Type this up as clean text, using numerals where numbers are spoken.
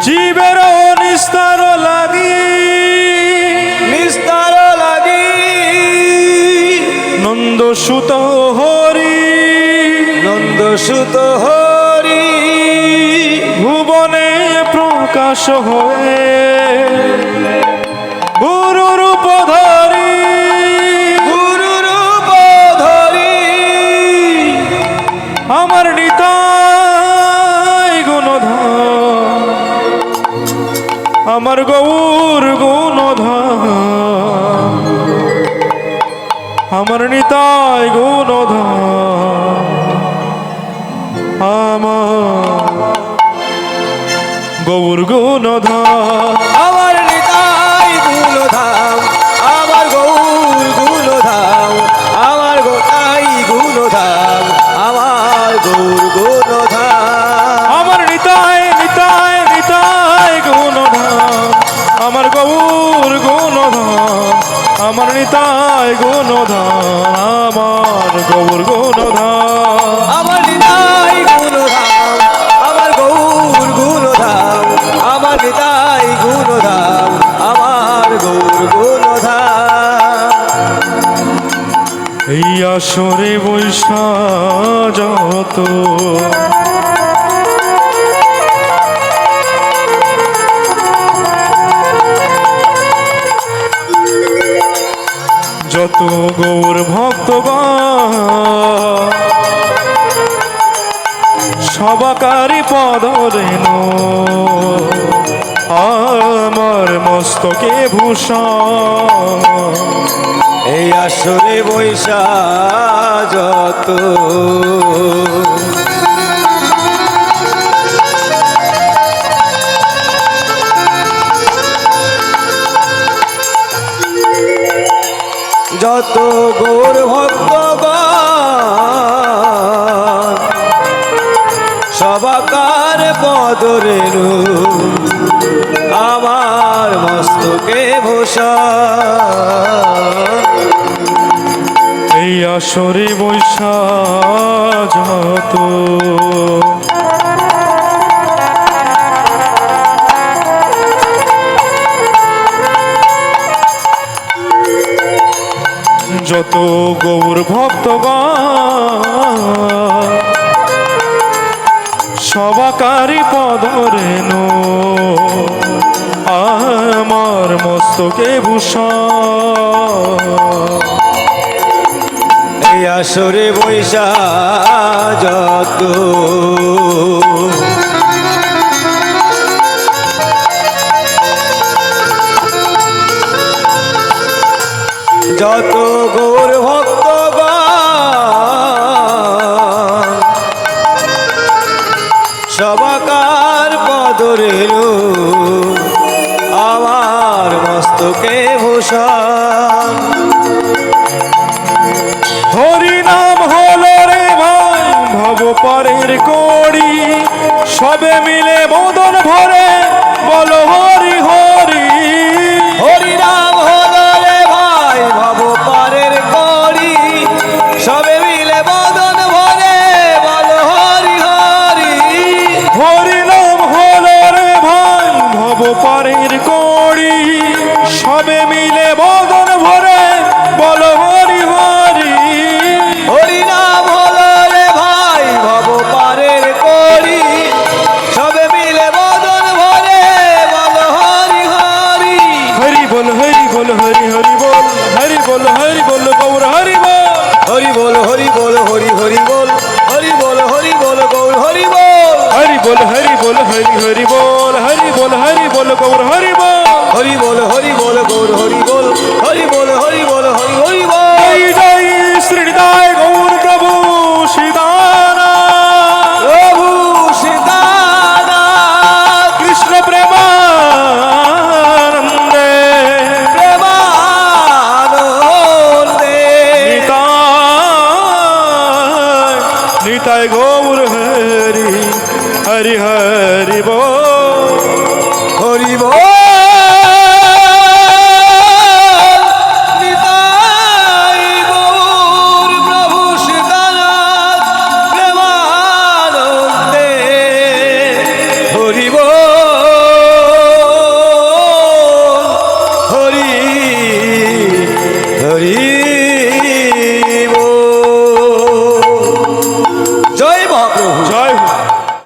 জীবের নিস্তার লাগি নন্দ সুত হরি ভুবনে প্রকাশ হয়ে গুরু রূপ ধরি আমার নিতাই গুণধর আমার গৌর গুণধর আমার নিতাই গুণধর আমার গৌর গুণধর আমার নিতাই গুণধাম আমার গৌর গুণধাম আমার গোটাই গুণধাম আমার গৌর গুণধাম আমার নিতাই নিতাই নিতাই গুণধর আমার গৌর গুণধর আমার নিতাই গুণধর আমার গৌর গুণধর আমার নিতাই গুণধাম আমার গৌর গুণধাম আমার নিতাই গুণধাম আমার গৌর গুণধাম এই আসরে বৈশা যত যত গৌর ভক্তগণ সবাকারী পদ রেণু আমার মস্তকে ভূষণ এই আসরে বৈশা যত যত গৌর ভক্তগণ সবাকার পদ রেণু আমার মস্তকে ভূষণ এই আসরে বৈশা যত যত গৌর ভক্তগণ সবাকারী পদ রেণু আমার মস্তকে ভূষণ এই আসরে বৈশা যত যত গৌর ভক্তগণ সবাকার পদ রেণু আমার মস্তকে ভূষণ হরি নাম হলো রে ভাই ভব পরের কড়ি সবে মিলে মদন ভরে বলো হরি হরি হরি নাম হলো রে ভাই ভব পারের করি সবে মিলে বদন ভরে বলো হরি হরি হরি নাম হলো রে ভাই ভব পরের কড়ি সবে মিলে মদন ভরে বলো হরি হরি হরি নাম হলো রে ভাই ভব পারের করি সবে মিলে বদন ভরে বলো হরি হরি হরি বল হরি বল হরি হরি বল হরি বল হরি বল গৌর হরি বল হরি বল হরি বল হরি হরি বল হরি বল হরি বল গৌর হরি বল হরি বল হরি বল হরি হরি বল হরি বল হরি বল গৌর হরি বল হরি বল